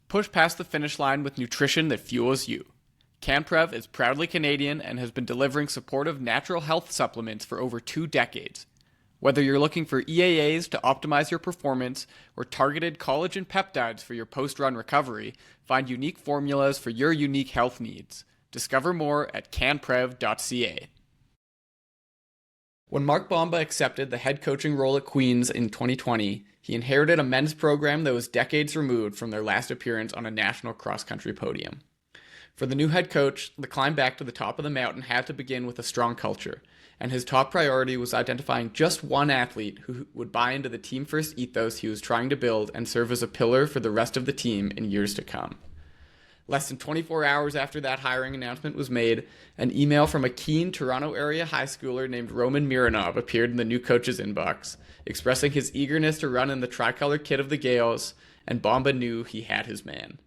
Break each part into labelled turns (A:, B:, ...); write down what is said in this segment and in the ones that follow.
A: Push past the finish line with nutrition that fuels you. CanPrev is proudly Canadian and has been delivering supportive natural health supplements for over 2 decades. Whether you're looking for EAAs to optimize your performance or targeted collagen peptides for your post-run recovery, find unique formulas for your unique health needs. Discover more at canprev.ca. When Mark Bomba accepted the head coaching role at Queen's in 2020, he inherited a men's program that was decades removed from their last appearance on a national cross-country podium. For the new head coach, the climb back to the top of the mountain had to begin with a strong culture, and his top priority was identifying just one athlete who would buy into the team-first ethos he was trying to build and serve as a pillar for the rest of the team in years to come. Less than 24 hours after that hiring announcement was made, an email from a keen Toronto area high schooler named Roman Mironov appeared in the new coach's inbox, expressing his eagerness to run in the tricolor kit of the Gaels, and Bomba knew he had his man.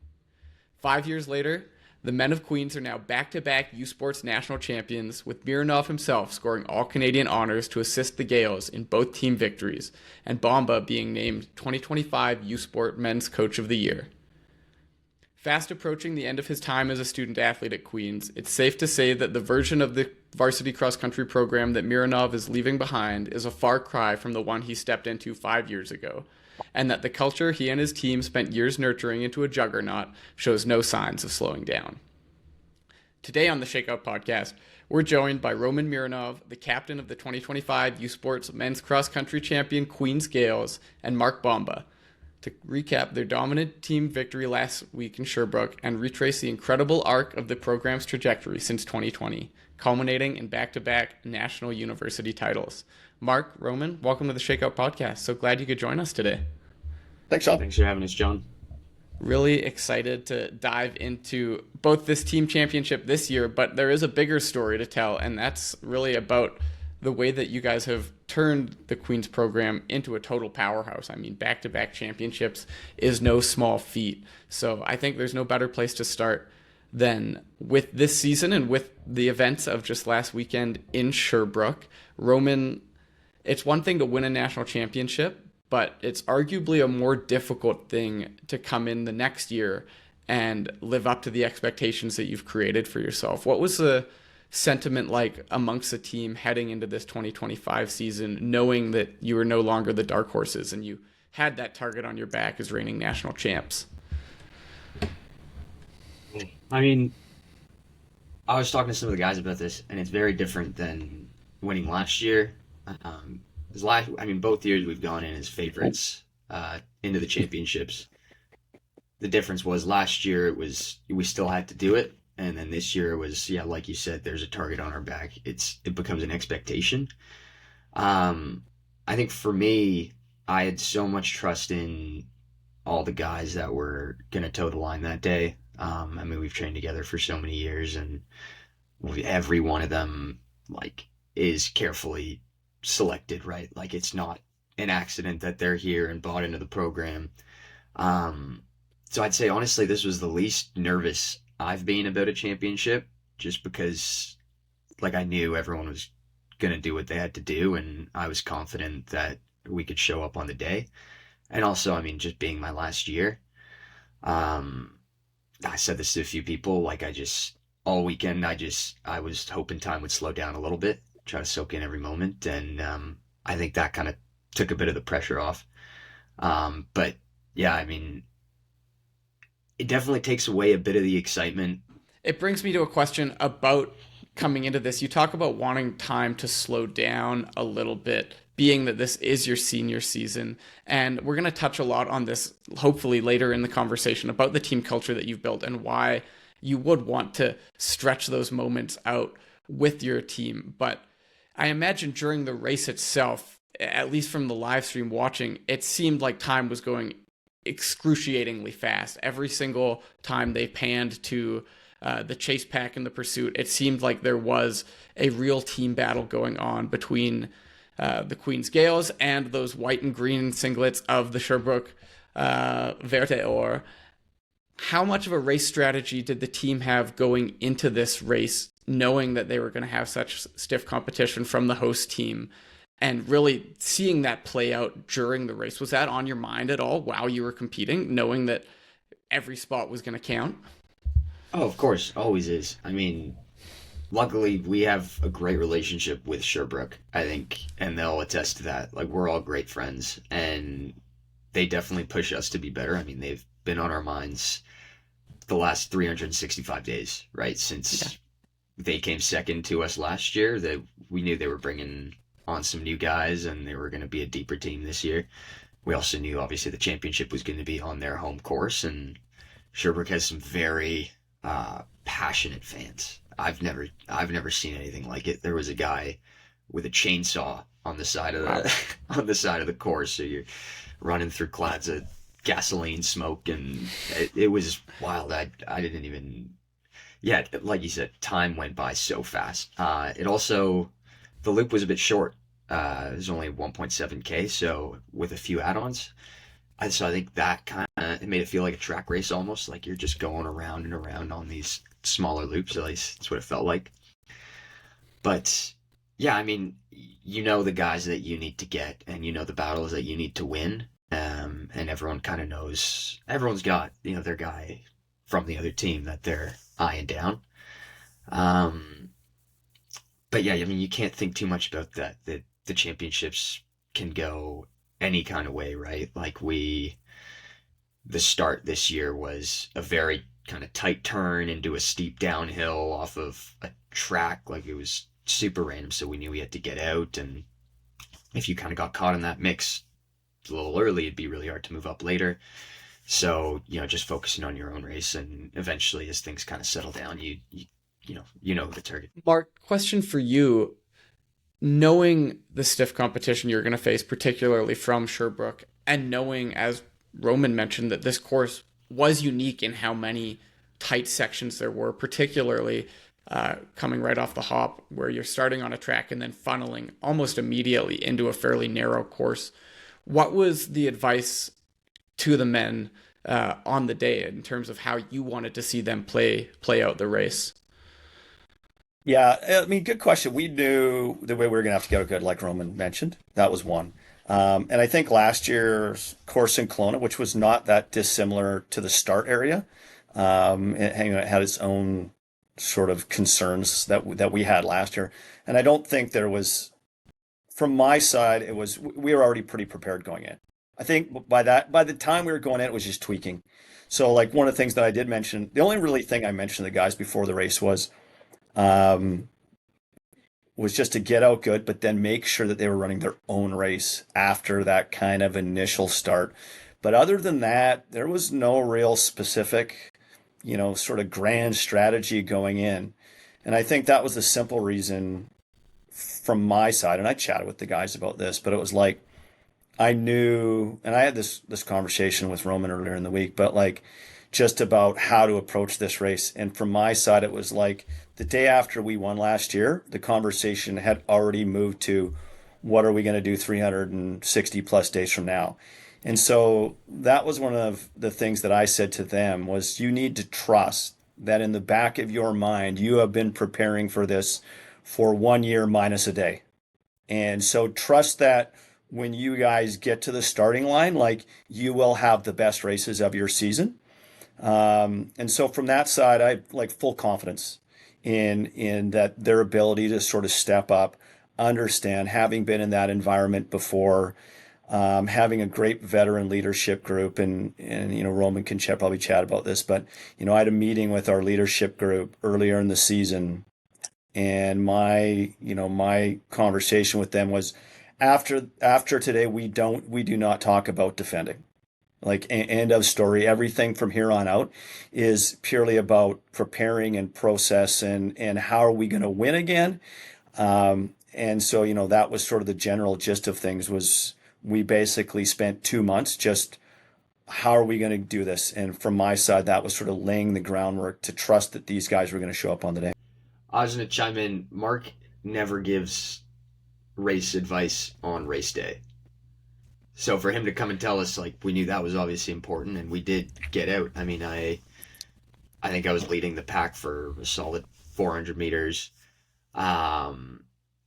A: 5 years later, the men of Queens are now back-to-back USports National Champions, with Mironov himself scoring all Canadian honors to assist the Gaels in both team victories, and Bomba being named 2025 USports Men's Coach of the Year. Fast approaching the end of his time as a student athlete at Queen's, it's safe to say that the version of the varsity cross-country program that Mironov is leaving behind is a far cry from the one he stepped into 5 years ago, and that the culture he and his team spent years nurturing into a juggernaut shows no signs of slowing down. Today on the Shakeout Podcast, we're joined by Roman Mironov, the captain of the 2025 USports Men's Cross-Country Champion Queen's Gaels, and Mark Bomba, to recap their dominant team victory last week in Sherbrooke and retrace the incredible arc of the program's trajectory since 2020, culminating in back-to-back national university titles. Mark, Roman, welcome to the Shakeout Podcast. So glad you could join us today.
B: Thanks, Sean. Thanks for having us, John.
A: Really excited to dive into both this team championship this year, but there is a bigger story to tell, and that's really about the way that you guys have turned the Queen's program into a total powerhouse. I mean, back-to-back championships is no small feat. So I think there's no better place to start than with this season and with the events of just last weekend in Sherbrooke. Roman, it's one thing to win a national championship, but it's arguably a more difficult thing to come in the next year and live up to the expectations that you've created for yourself. What was the sentiment like amongst the team heading into this 2025 season, knowing that you were no longer the dark horses and you had that target on your back as reigning national champs?
B: I mean, I was talking to some of the guys about this, and it's very different than winning last year. Both years we've gone in as favorites into the championships. The difference was last year we still had to do it. And then this year was, like you said, there's a target on our back. It becomes an expectation. I think for me, I had so much trust in all the guys that were going to toe the line that day. We've trained together for so many years, and every one of them, is carefully selected, right? It's not an accident that they're here and bought into the program. So I'd say, honestly, this was the least nervous I've been about a championship, just because I knew everyone was going to do what they had to do, and I was confident that we could show up on the day. And also, just being my last year, I said this to a few people, all weekend, I was hoping time would slow down a little bit, try to soak in every moment. And I think that kind of took a bit of the pressure off. It definitely takes away a bit of the excitement.
A: It brings me to a question about coming into this. You talk about wanting time to slow down a little bit, being that this is your senior season. And we're going to touch a lot on this, hopefully later in the conversation, about the team culture that you've built and why you would want to stretch those moments out with your team. But I imagine during the race itself, at least from the live stream watching, it seemed like time was going excruciatingly fast. Every single time they panned to the chase pack and the pursuit, it seemed like there was a real team battle going on between the Queen's Gaels and those white and green singlets of the Sherbrooke Verte. How much of a race strategy did the team have going into this race, knowing that they were going to have such stiff competition from the host team? And really seeing that play out during the race, was that on your mind at all while you were competing, knowing that every spot was going to count?
B: Oh, of course, always is. I mean, luckily we have a great relationship with Sherbrooke, I think, and they'll attest to that. Like, we're all great friends, and they definitely push us to be better. I mean, they've been on our minds the last 365 days, right?
A: Yeah.
B: Since they came second to us last year, that we knew they were bringing on some new guys and they were going to be a deeper team this year. We also knew obviously the championship was going to be on their home course, and Sherbrooke has some very passionate fans. I've never seen anything like it. There was a guy with a chainsaw on the side of
A: Wow.
B: the on the side of the course, so you're running through clouds of gasoline smoke, and it was wild. I didn't even, yeah, like you said, time went by so fast. It also, the loop was a bit short. It was only 1.7K, so with a few add-ons. So I think that kind of, it made it feel like a track race almost, like you're just going around and around on these smaller loops. At least that's what it felt like. But yeah, I mean, you know the guys that you need to get, and you know the battles that you need to win. And everyone kind of knows, everyone's got, their guy from the other team that they're eyeing down. Um, but yeah, I mean, you can't think too much about that. The championships can go any kind of way, right? Like the start this year was a very kind of tight turn into a steep downhill off of a track. Like, it was super random, so we knew we had to get out. And if you kind of got caught in that mix a little early, it'd be really hard to move up later. So, just focusing on your own race, and eventually as things kind of settle down, you know the target.
A: Mark, question for you. Knowing the stiff competition you're going to face, particularly from Sherbrooke, and knowing, as Roman mentioned, that this course was unique in how many tight sections there were, particularly coming right off the hop, where you're starting on a track and then funneling almost immediately into a fairly narrow course. What was the advice to the men on the day in terms of how you wanted to see them play out the race?
C: Yeah, I mean, good question. We knew the way we were going to have to go good, like Roman mentioned. That was one. And I think last year's course in Kelowna, which was not that dissimilar to the start area, it had its own sort of concerns that we had last year. And I don't think there was, from my side, it was, we were already pretty prepared going in. I think by the time we were going in, it was just tweaking. So, like, one of the things that I did mention, the only really thing I mentioned to the guys before the race um, was just to get out good, but then make sure that they were running their own race after that kind of initial start. But other than that, there was no real specific, sort of grand strategy going in. And I think that was the simple reason from my side. And I chatted with the guys about this, but it was like, I knew, and I had this conversation with Roman earlier in the week, but like, just about how to approach this race. And from my side, it was like the day after we won last year, the conversation had already moved to what are we going to do 360 plus days from now. And so that was one of the things that I said to them was you need to trust that in the back of your mind, you have been preparing for this for 1 year minus a day. And so trust that when you guys get to the starting line, like you will have the best races of your season. And so from that side, I like full confidence in that their ability to sort of step up, understand, having been in that environment before, having a great veteran leadership group, and Roman can probably chat about this, but I had a meeting with our leadership group earlier in the season, and my conversation with them was after today we do not talk about defending. Like, end of story. Everything from here on out is purely about preparing and process and how are we going to win again. And so, that was sort of the general gist of things was we basically spent 2 months just how are we going to do this? And from my side, that was sort of laying the groundwork to trust that these guys were going to show up on the day.
B: I was going to chime in. Mark never gives race advice on race day. So for him to come and tell us, like, we knew that was obviously important, and we did get out. I mean, I think I was leading the pack for a solid 400 meters. And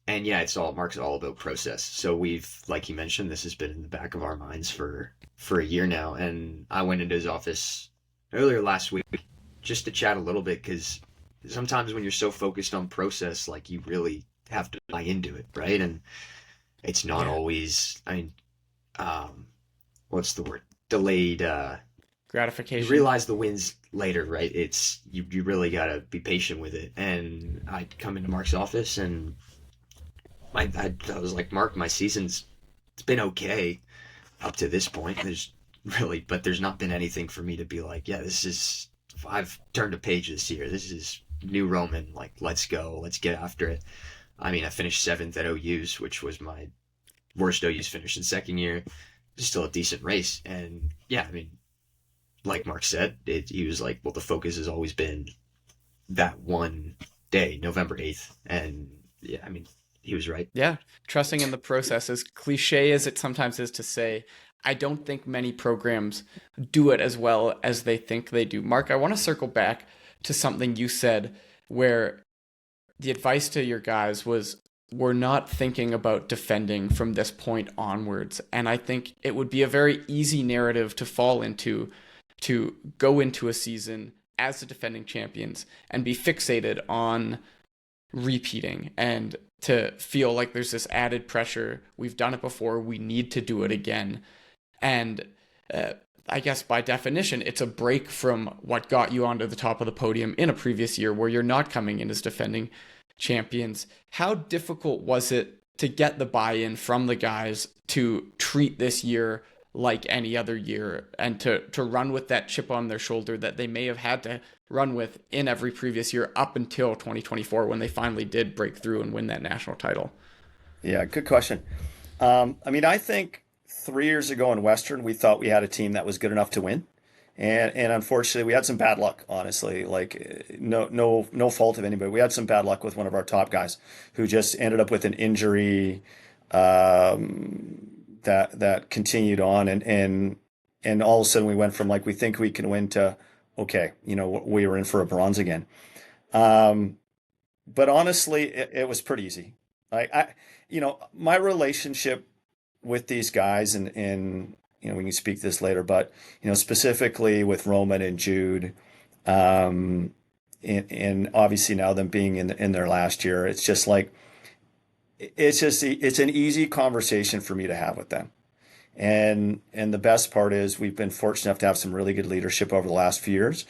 B: yeah, Mark's all about process. So we've, like you mentioned, this has been in the back of our minds for a year now. And I went into his office earlier last week just to chat a little bit because sometimes when you're so focused on process, like you really have to buy into it, right? And it's not
A: Yeah.
B: always. I mean, um, what's the word? Delayed. You
A: Gratification.
B: realize the wins later, right? It's you really gotta be patient with it. And I come into Mark's office and I was like, Mark, my season's it's been okay up to this point. But there's not been anything for me to be like, yeah, this is I've turned a page this year. This is new Roman. Like, let's go, let's get after it. I mean, I finished seventh at OU's, which was my worst OU's finish in second year. It's still a decent race, and yeah, I mean, like Mark said, he was like, well, the focus has always been that one day, November 8th, and yeah, I mean, he was right.
A: Yeah, trusting in the process, as cliche as it sometimes is to say, I don't think many programs do it as well as they think they do. Mark, I want to circle back to something you said where the advice to your guys was we're not thinking about defending from this point onwards. And I think it would be a very easy narrative to fall into to go into a season as the defending champions and be fixated on repeating and to feel like there's this added pressure. We've done it before. We need to do it again. And uh, I guess by definition, it's a break from what got you onto the top of the podium in a previous year where you're not coming in as defending champions. How difficult was it to get the buy-in from the guys to treat this year like any other year and to run with that chip on their shoulder that they may have had to run with in every previous year up until 2024 when they finally did break through and win that national title?
C: Yeah, good question. I mean, I think 3 years ago in Western, we thought we had a team that was good enough to win, and unfortunately, we had some bad luck. Honestly, like no fault of anybody. We had some bad luck with one of our top guys who just ended up with an injury that continued on, and all of a sudden we went from like we think we can win to okay, we were in for a bronze again. Um, but honestly, it was pretty easy. My relationship with these guys, and we can speak this later, but specifically with Roman and Jude, um, and obviously now them being in their last year, it's just like it's an easy conversation for me to have with them. And the best part is we've been fortunate enough to have some really good leadership over the last few years,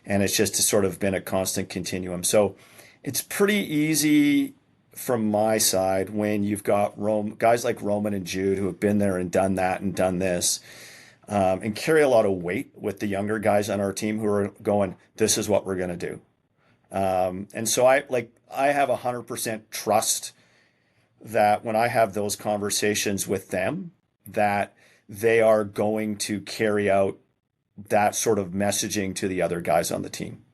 C: and it's just sort of been a constant continuum. So it's pretty easy from my side when you've got guys like Roman and Jude who have been there and done that and done this, and carry a lot of weight with the younger guys on our team who are going, this is what we're going to do. And so I have 100% trust that when I have those conversations with them, that they are going to carry out that sort of messaging to the other guys on the team.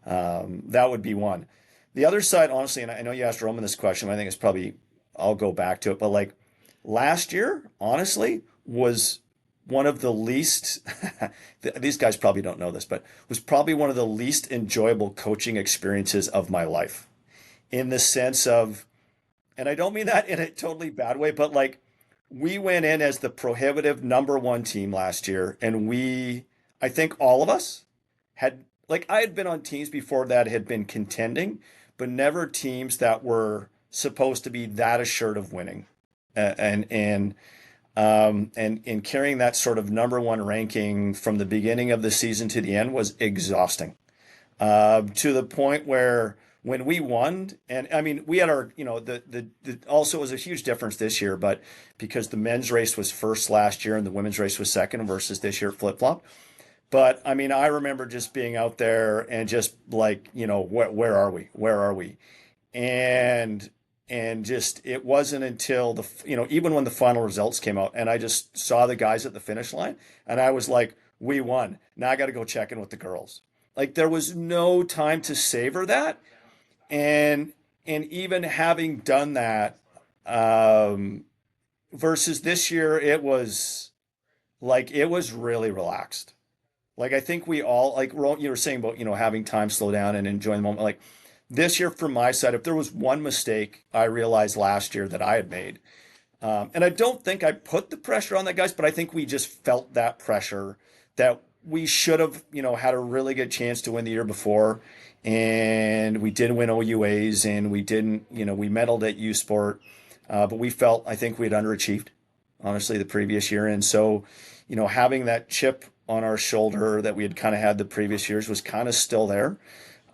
C: That would be one. The other side, honestly, and I know you asked Roman this question, I think it's probably, I'll go back to it, but like last year, honestly, was one of the least, these guys probably don't know this, but was probably one of the least enjoyable coaching experiences of my life in the sense of, and I don't mean that in a totally bad way, but like we went in as the prohibitive number one team last year, and I think all of us had, like, I had been on teams before that had been contending, but never teams that were supposed to be that assured of winning. And carrying that sort of number one ranking from the beginning of the season to the end was exhausting. To the point where when we won, and I mean, we had our, also it was a huge difference this year, but because the men's race was first last year and the women's race was second versus this year flip flop. But I mean, I remember just being out there and just like, where are we? Where are we? And just it wasn't until even when the final results came out and I just saw the guys at the finish line and I was like, we won. Now I got to go check in with the girls. Like there was no time to savor that. And even having done that, versus this year, it was really relaxed. Like I think we all like you were saying about having time slow down and enjoying the moment. Like this year, from my side, if there was one mistake I realized last year that I had made, and I don't think I put the pressure on that guys, but I think we just felt that pressure that we should have, had a really good chance to win the year before, and we didn't win OUAs, and we didn't, we medaled at U Sport, but we felt, I think we had underachieved, honestly, the previous year. And so, having that chip on our shoulder that we had kind of had the previous years was kind of still there.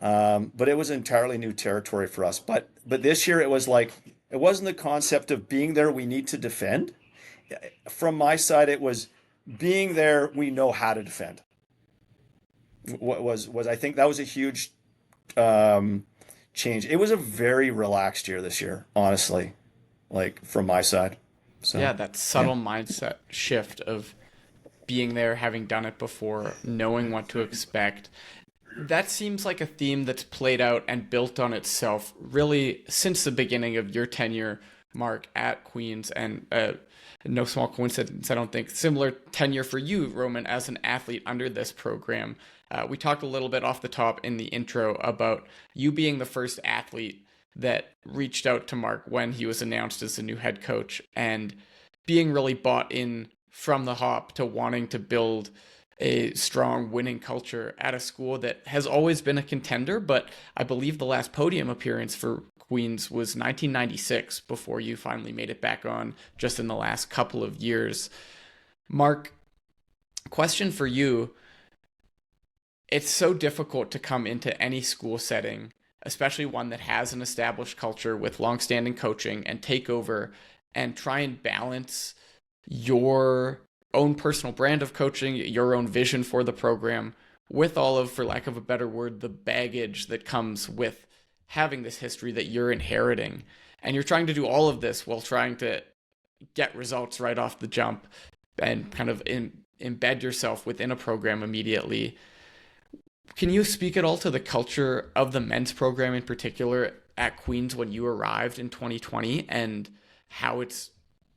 C: But it was entirely new territory for us. But this year it was like, it wasn't the concept of being there, we need to defend. From my side, it was being there, we know how to defend. What was I think that was a huge um, change. It was a very relaxed year this year, honestly, like from my side.
A: Yeah,
C: So
A: that
C: yeah,
A: subtle mindset shift of being there, having done it before, knowing what to expect. That seems like a theme that's played out and built on itself really since the beginning of your tenure, Mark, at Queens. And no small coincidence, I don't think. Similar tenure for you, Roman, as an athlete under this program. We talked a little bit off the top in the intro about you being the first athlete that reached out to Mark when he was announced as the new head coach and being really bought in from the hop to wanting to build a strong winning culture at a school that has always been a contender. But I believe the last podium appearance for Queens was 1996 before you finally made it back on just in the last couple of years. Mark, question for you. It's so difficult to come into any school setting, especially one that has an established culture with longstanding coaching, and take over and try and balance your own personal brand of coaching, your own vision for the program, with all of, for lack of a better word, the baggage that comes with having this history that you're inheriting. And you're trying to do all of this while trying to get results right off the jump and kind of embed yourself within a program immediately. Can you speak at all to the culture of the men's program in particular at Queens when you arrived in 2020 and how it's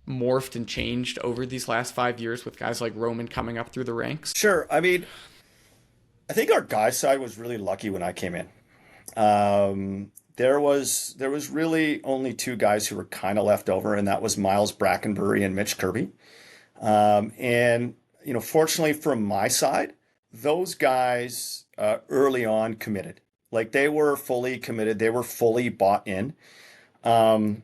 A: morphed and changed over these last 5 years with guys like Roman coming up through the ranks?
C: sure. I mean, I think our guys side was really lucky when I came in. There was really only two guys who were kind of left over, and that was Miles Brackenbury and Mitch Kirby. And fortunately from my side, those guys early on committed. Like they were fully committed. They were fully bought in. And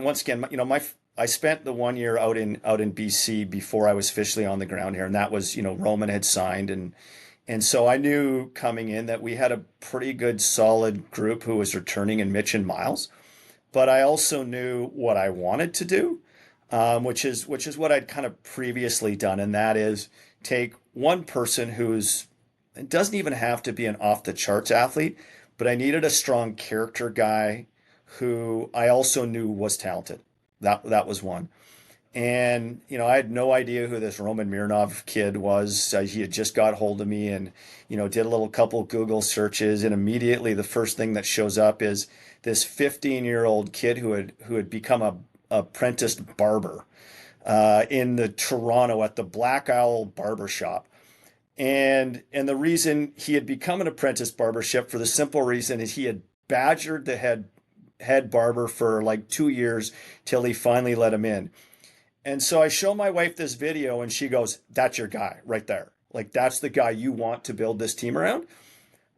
C: once again, my I spent the 1 year out in BC before I was officially on the ground here, and that was Roman had signed, and so I knew coming in that we had a pretty good solid group who was returning in Mitch and Miles. But I also knew what I wanted to do, which is what I'd kind of previously done, and that is take one person who's it doesn't even have to be an off the charts athlete, but I needed a strong character guy who I also knew was talented. That was one. And I had no idea who this Roman Mironov kid was. He had just got hold of me, and did a little couple Google searches, and immediately the first thing that shows up is this 15-year-old kid who had become a apprenticed barber in the Toronto at the Black Owl Barber Shop. And the reason he had become an apprentice barbershop, for the simple reason is he had badgered the head barber for like 2 years till he finally let him in. And so I show my wife this video, and she goes, "That's your guy right there. Like that's the guy you want to build this team around."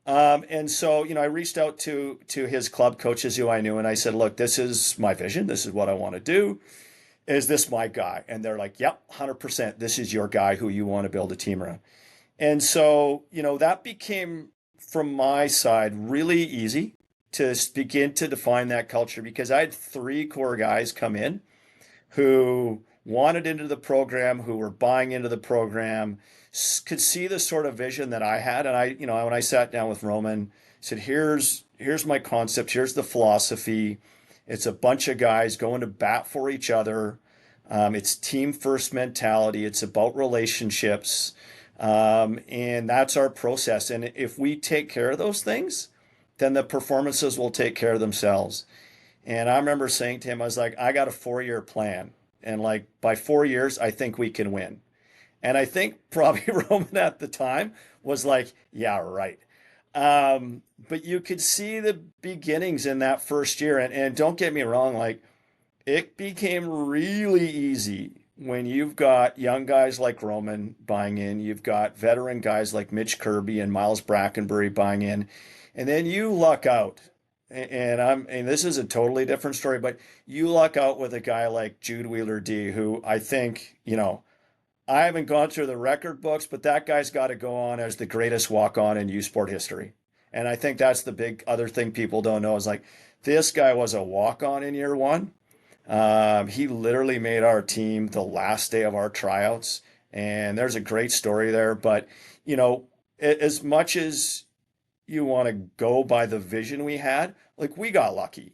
C: And so I reached out to his club coaches who I knew, and I said, "Look, this is my vision. This is what I want to do. Is this my guy?" And they're like, "Yep, 100%. This is your guy who you want to build a team around." And so that became, from my side, really easy to begin to define that culture, because I had three core guys come in who wanted into the program, who were buying into the program, could see the sort of vision that I had. And when I sat down with Roman, said, here's my concept, here's the philosophy. It's a bunch of guys going to bat for each other. It's team first mentality. It's about relationships. And that's our process. And if we take care of those things, then the performances will take care of themselves. And I remember saying to him, I was like, I got a 4 year plan. And like by 4 years, I think we can win. And I think probably Roman at the time was like, yeah, right. But you could see the beginnings in that first year. And don't get me wrong, like it became really easy when you've got young guys like Roman buying in, you've got veteran guys like Mitch Kirby and Miles Brackenbury buying in, and then you luck out. And this is a totally different story, but you luck out with a guy like Jude Wheeler D, who I think, I haven't gone through the record books, but that guy's got to go on as the greatest walk-on in U Sport history. And I think that's the big other thing people don't know is like this guy was a walk-on in year one. He literally made our team the last day of our tryouts, and there's a great story there. But as much as you want to go by the vision we had, like we got lucky.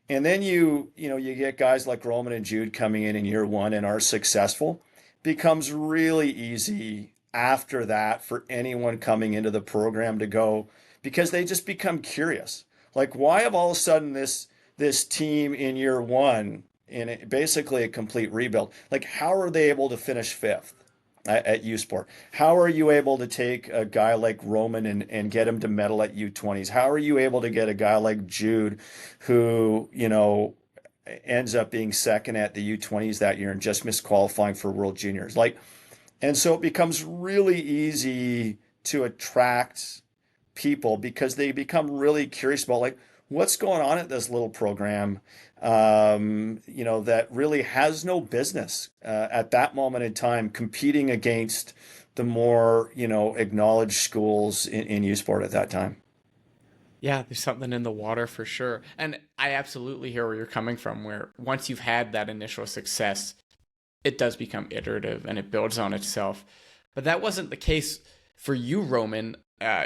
C: And then you get guys like Roman and Jude coming in year one and are successful. Becomes really easy after that for anyone coming into the program to go because they just become curious. Like, why have all of a sudden this team in year one in basically a complete rebuild? Like, how are they able to finish fifth at U Sport? How are you able to take a guy like Roman and get him to medal at U20s? How are you able to get a guy like Jude who, ends up being second at the U20s that year and just missed qualifying for World Juniors? And so it becomes really easy to attract people because they become really curious about like what's going on at this little program, that really has no business at that moment in time competing against the more, acknowledged schools in U Sport at that time.
A: Yeah, there's something in the water for sure. And I absolutely hear where you're coming from, where once you've had that initial success, it does become iterative and it builds on itself. But that wasn't the case for you, Roman.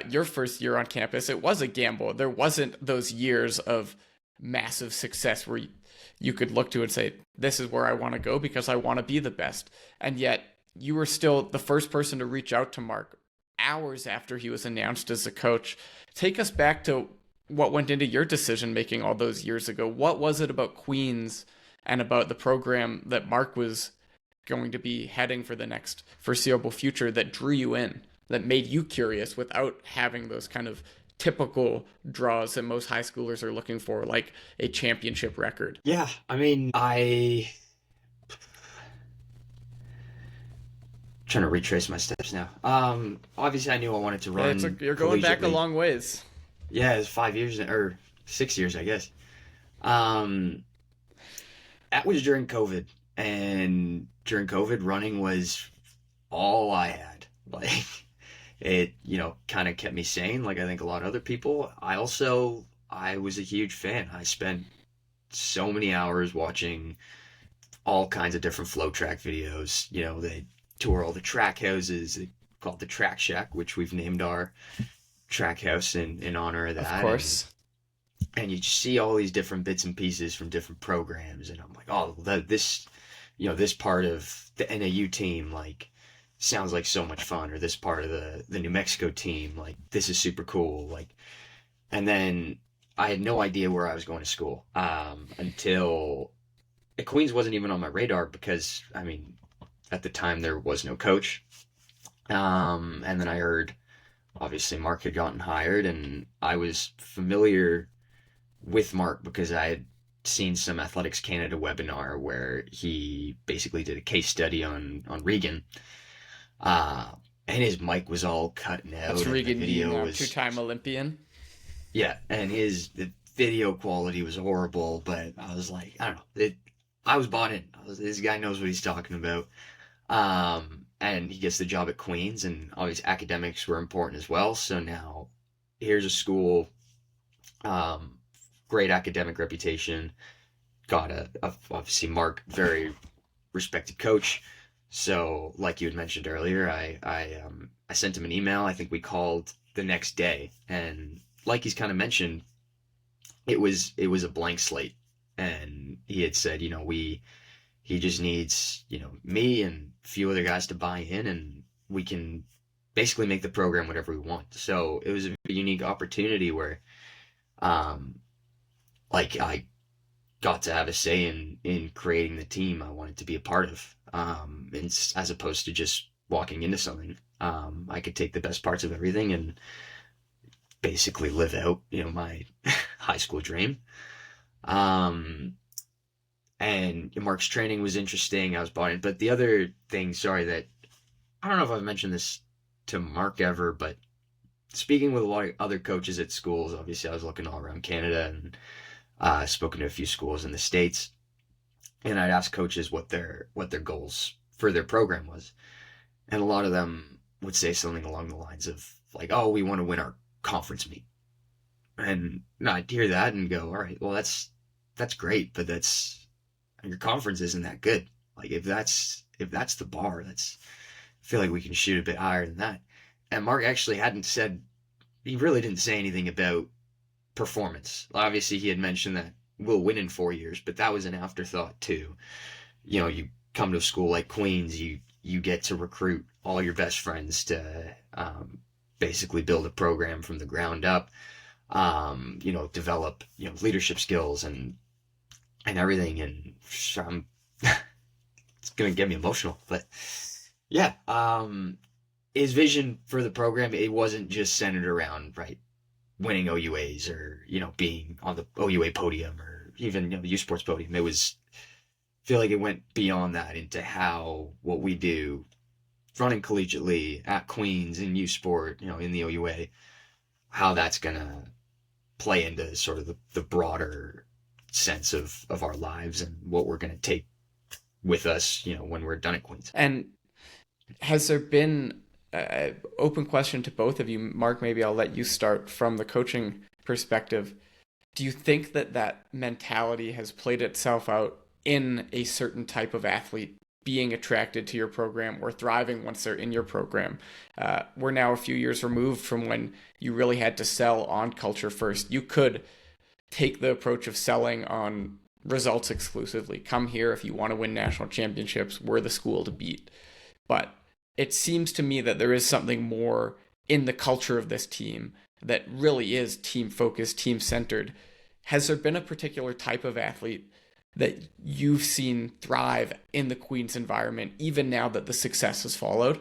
A: Your first year on campus, it was a gamble. There wasn't those years of massive success where you could look to and say, this is where I want to go because I want to be the best. And yet you were still the first person to reach out to Mark hours after he was announced as a coach. Take us back to what went into your decision making all those years ago. What was it about Queens and about the program that Mark was going to be heading for the next foreseeable future that drew you in, that made you curious without having those kind of typical draws that most high schoolers are looking for, like a championship record?
B: Yeah, I mean, trying to retrace my steps now. Obviously I knew I wanted to run
A: You're going back a
B: collegiately.
A: long ways.
B: Yeah, it's 5 years or 6 years, I guess. Um, that was during COVID, and during COVID, running was all I had. Like it, kind of kept me sane. Like I think a lot of other people. I was a huge fan. I spent so many hours watching all kinds of different flow track videos. They tour all the track houses. They call it the Track Shack, which we've named our track house in honor of
A: Of
B: that.
A: course.
B: And you just see all these different bits and pieces from different programs, and I'm like, oh, this part of the NAU team like sounds like so much fun, or this part of the New Mexico team, like this is super cool. Like, and then I had no idea where I was going to school until Queens wasn't even on my radar because I mean at the time there was no coach. And then I heard obviously Mark had gotten hired, and I was familiar with Mark because I had seen some Athletics Canada webinar where he basically did a case study on Regan. Uh, and his mic was all cutting out,
A: That's
B: and the
A: Regan being
B: video
A: a
B: was,
A: two-time Olympian.
B: yeah, and the video quality was horrible, but I was like, I don't know, I was bought in. This guy knows what he's talking about. And he gets the job at Queens, and obviously academics were important as well. So now here's a school, um, great academic reputation, got obviously Mark, very respected coach. So like you had mentioned earlier, I sent him an email. I think we called the next day, and like he's kind of mentioned, it was a blank slate, and he had said, he just needs, me and a few other guys to buy in, and we can basically make the program whatever we want. So it was a unique opportunity where, um, like I got to have a say in creating the team I wanted to be a part of. And as opposed to just walking into something, I could take the best parts of everything and basically live out, my high school dream. Um, and Mark's training was interesting. I was bought in. But the other thing, sorry, that I don't know if I've mentioned this to Mark ever, but speaking with a lot of other coaches at schools, obviously I was looking all around Canada and spoken to a few schools in the States, and I'd ask coaches what their goals for their program was, and a lot of them would say something along the lines of like, "Oh, we want to win our conference meet," and I'd hear that and go, "All right, well that's great, but your conference isn't that good. Like if that's the bar, I feel like we can shoot a bit higher than that." And Mark actually he really didn't say anything about performance. Obviously, he had mentioned that we'll win in 4 years, but that was an afterthought too. You come to a school like Queens, you get to recruit all your best friends to basically build a program from the ground up. Develop leadership skills and everything. And it's gonna get me emotional, but yeah. His vision for the program, it wasn't just centered around winning OUAs or being on the OUA podium or even the USports podium. I feel like it went beyond that into how what we do running collegiately at Queens in USport, in the OUA, how that's gonna play into sort of the broader sense of our lives and what we're gonna take with us, when we're done at Queens.
A: And has there been open question to both of you? Mark, maybe I'll let you start from the coaching perspective. Do you think that mentality has played itself out in a certain type of athlete being attracted to your program or thriving once they're in your program? We're now a few years removed from when you really had to sell on culture first. You could take the approach of selling on results exclusively. Come here if you want to win national championships. We're the school to beat. But it seems to me that there is something more in the culture of this team that really is team-focused, team-centered. Has there been a particular type of athlete that you've seen thrive in the Queens environment, even now that the success has followed?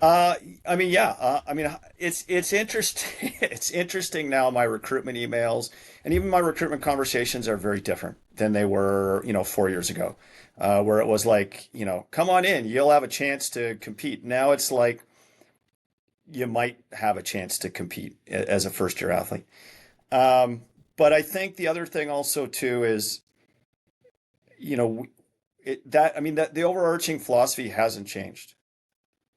C: It's interesting. It's interesting now. My recruitment emails and even my recruitment conversations are very different than they were, 4 years ago, where it was like, come on in, you'll have a chance to compete. Now it's like you might have a chance to compete as a first-year athlete. But I think the other thing also too is, that the overarching philosophy hasn't changed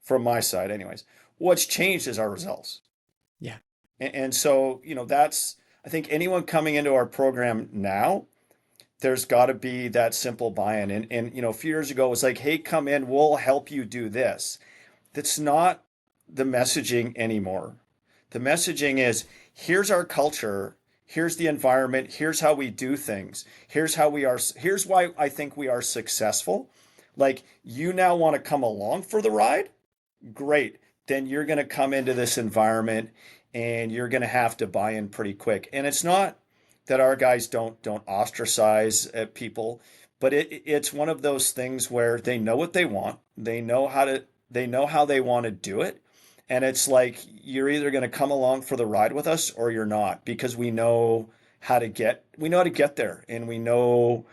C: from my side anyways. What's changed is our results.
A: Yeah.
C: And so, I think anyone coming into our program now, there's got to be that simple buy-in. And a few years ago, it was like, hey, come in, we'll help you do this. That's not the messaging anymore. The messaging is, here's our culture, here's the environment, here's how we do things, here's why I think we are successful. Like, you now want to come along for the ride? Great. Then you're going to come into this environment and you're going to have to buy in pretty quick. And it's not that our guys don't ostracize people, but it's one of those things where they know what they want. They know how they want to do it. And it's like, you're either going to come along for the ride with us or you're not, because we know how to get there, and we know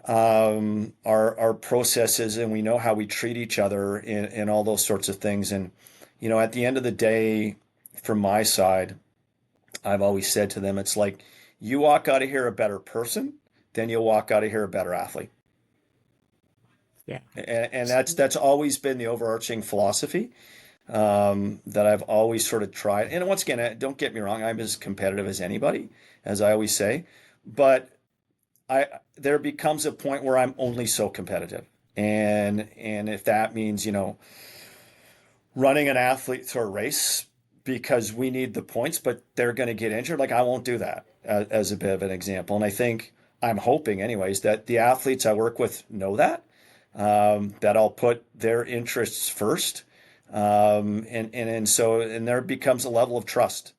C: our processes, and we know how we treat each other and all those sorts of things. And, at the end of the day, from my side, I've always said to them, it's like, you walk out of here a better person, then you'll walk out of here a better athlete.
A: Yeah.
C: And that's always been the overarching philosophy that I've always sort of tried. And once again, don't get me wrong, I'm as competitive as anybody, as I always say, but there becomes a point where I'm only so competitive. And if that means, running an athlete through a race because we need the points, but they're going to get injured, like, I won't do that, as a bit of an example. And I think, I'm hoping anyways, that the athletes I work with know that I'll put their interests first. And so there becomes a level of trust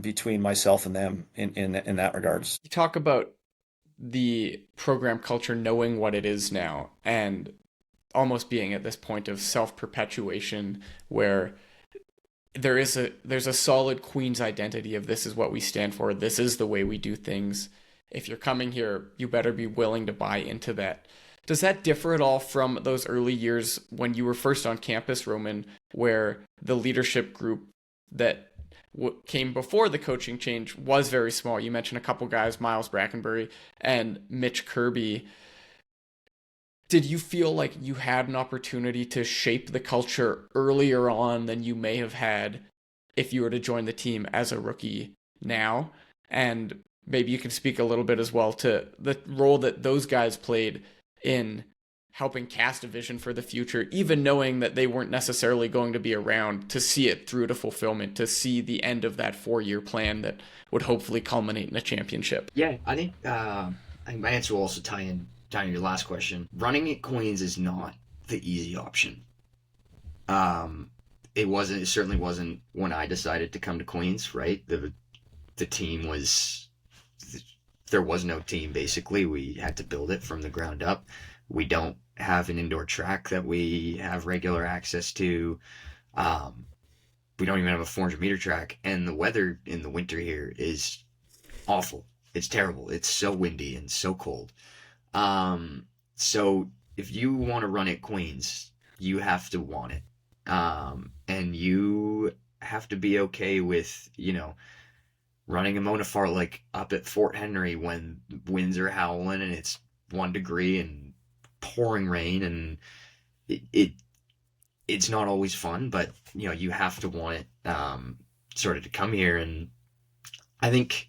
C: between myself and them in that regards.
A: You talk about the program culture knowing what it is now and almost being at this point of self-perpetuation, where there's a solid Queen's identity of, this is what we stand for, this is the way we do things. If you're coming here, you better be willing to buy into that. Does that differ at all from those early years when you were first on campus, Roman, where the leadership group that came before the coaching change was very small? You mentioned a couple guys, Miles Brackenbury and Mitch Kirby. Did you feel like you had an opportunity to shape the culture earlier on than you may have had if you were to join the team as a rookie now? And maybe you can speak a little bit as well to the role that those guys played in helping cast a vision for the future, even knowing that they weren't necessarily going to be around to see it through to fulfillment, to see the end of that 4-year plan that would hopefully culminate in a championship.
B: Yeah, I think my answer will also tie in your last question. Running at Queens is not the easy option. It certainly wasn't when I decided to come to Queens, right? The team was, there was no team basically. We had to build it from the ground up. We don't have an indoor track that we have regular access to. We don't even have a 400-meter track, and the weather in the winter here is awful. It's terrible. It's so windy and so cold. So if you want to run at Queens, you have to want it. And you have to be okay with, running a Monofart like up at Fort Henry when winds are howling and it's 1 degree and pouring rain, and it's not always fun, but you have to want it, sort of to come here. And I think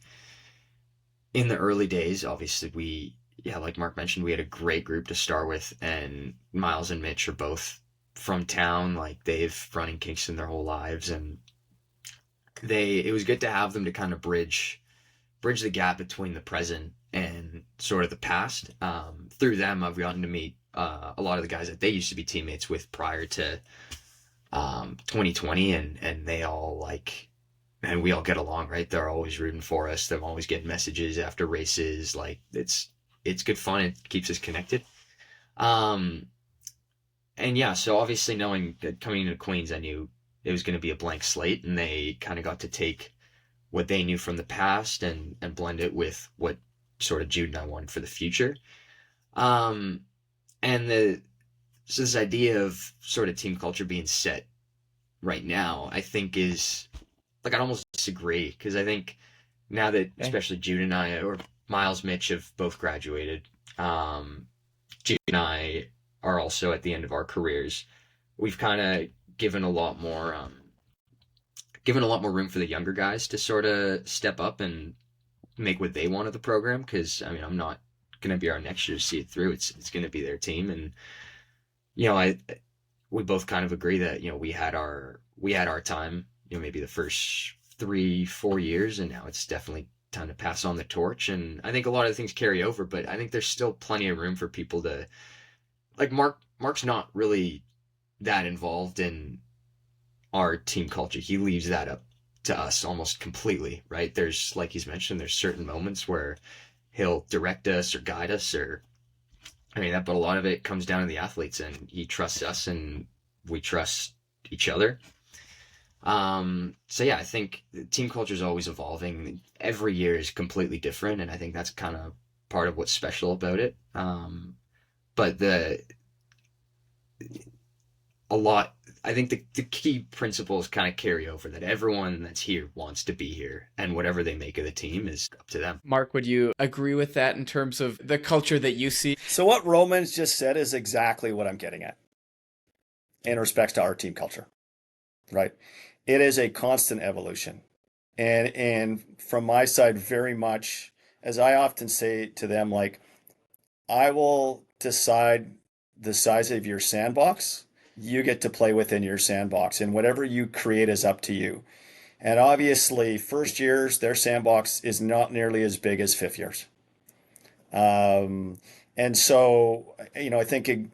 B: in the early days, obviously like Mark mentioned, we had a great group to start with, and Miles and Mitch are both from town. Like, they've run in Kingston their whole lives, and it was good to have them to kind of bridge the gap between the present and sort of the past. Through them, I've gotten to meet a lot of the guys that they used to be teammates with prior to 2020, and they all and we all get along, right? They're always rooting for us. They're always getting messages after races. Like, it's good fun. It keeps us connected. And yeah, so obviously knowing that coming into Queens, I knew it was going to be a blank slate, and they kind of got to take what they knew from the past and blend it with what sort of Jude and I wanted for the future. And so this idea of sort of team culture being set right now, I think is, I'd almost disagree, because I think now that especially Jude and I, or Miles, Mitch have both graduated, Jude and I are also at the end of our careers. We've kind of given a lot more room for the younger guys to sort of step up and make what they want of the program. Because I'm not going to be our next year to see it through. It's going to be their team, and we both kind of agree that we had our time. Maybe the first 3-4 years, and now it's definitely time to pass on the torch. And I think a lot of things carry over, but I think there's still plenty of room for people to, like, Mark's not really that involved in our team culture. He leaves that up to us almost completely, right? There's, like he's mentioned, there's certain moments where he'll direct us or guide us, but a lot of it comes down to the athletes, and he trusts us and we trust each other. So yeah, I think team culture is always evolving. Every year is completely different, and I think that's kind of part of what's special about it. But I think the key principles kind of carry over, that everyone that's here wants to be here, and whatever they make of the team is up to them.
A: Mark, would you agree with that in terms of the culture that you see?
C: So what Roman's just said is exactly what I'm getting at in respects to our team culture, right? It is a constant evolution. And from my side, very much, as I often say to them, like, I will decide the size of your sandbox. You get to play within your sandbox, and whatever you create is up to you. And obviously, first years, their sandbox is not nearly as big as fifth years. And so, I think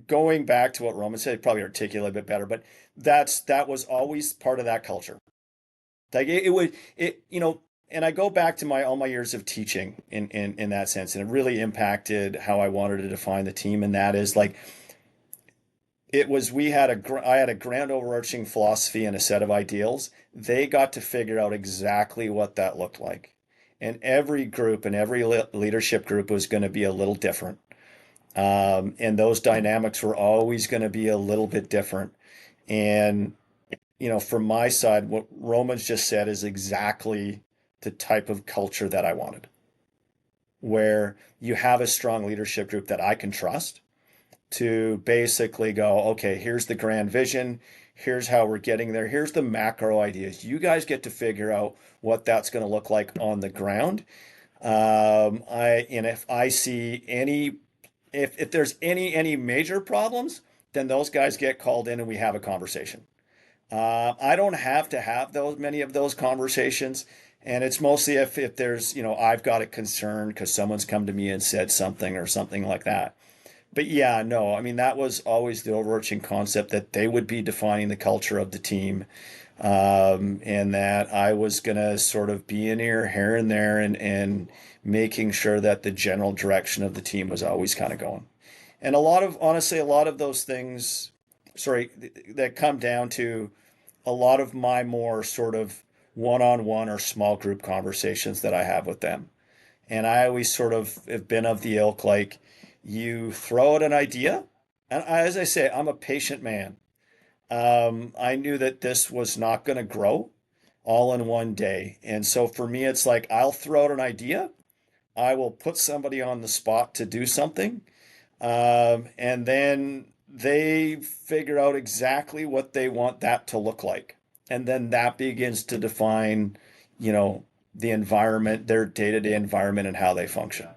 C: going back to what Roman said, probably articulate a bit better, but that was always part of that culture. Like, and I go back to all my years of teaching in that sense, and it really impacted how I wanted to define the team. And that is, like, I had a grand overarching philosophy and a set of ideals. They got to figure out exactly what that looked like. and every group and every leadership group was going to be a little different. And those dynamics were always going to be a little bit different. And, from my side, what Roman's just said is exactly the type of culture that I wanted, where you have a strong leadership group that I can trust to basically go, okay, here's the grand vision. Here's how we're getting there. Here's the macro ideas. You guys get to figure out what that's going to look like on the ground. And if I see if there's any major problems, then those guys get called in and we have a conversation. I don't have to have many of those conversations, and it's mostly if there's I've got a concern because someone's come to me and said something or something like that. But yeah, no, I mean that was always the overarching concept that they would be defining the culture of the team, and that I was gonna sort of be in here and there, and making sure that the general direction of the team was always kind of going. And honestly, a lot of those things, sorry, that come down to a lot of my more sort of one-on-one or small group conversations that I have with them. And I always sort of have been of the ilk, like, you throw out an idea, and as I say, I'm a patient man. I knew that this was not going to grow all in one day. And so for me, it's like, I'll throw out an idea, I will put somebody on the spot to do something, and then they figure out exactly what they want that to look like. And then that begins to define, the environment, their day-to-day environment, and how they function.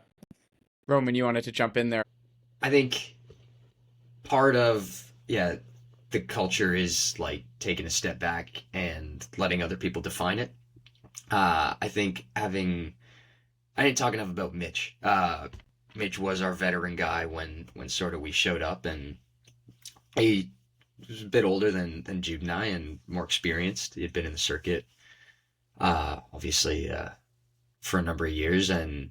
A: Roman, you wanted to jump in there.
B: I think part of, yeah, the culture is like taking a step back and letting other people define it. I think I didn't talk enough about Mitch. Mitch was our veteran guy when sort of we showed up, and he was a bit older than Jude and I, and more experienced. He had been in the circuit, obviously, for a number of years, and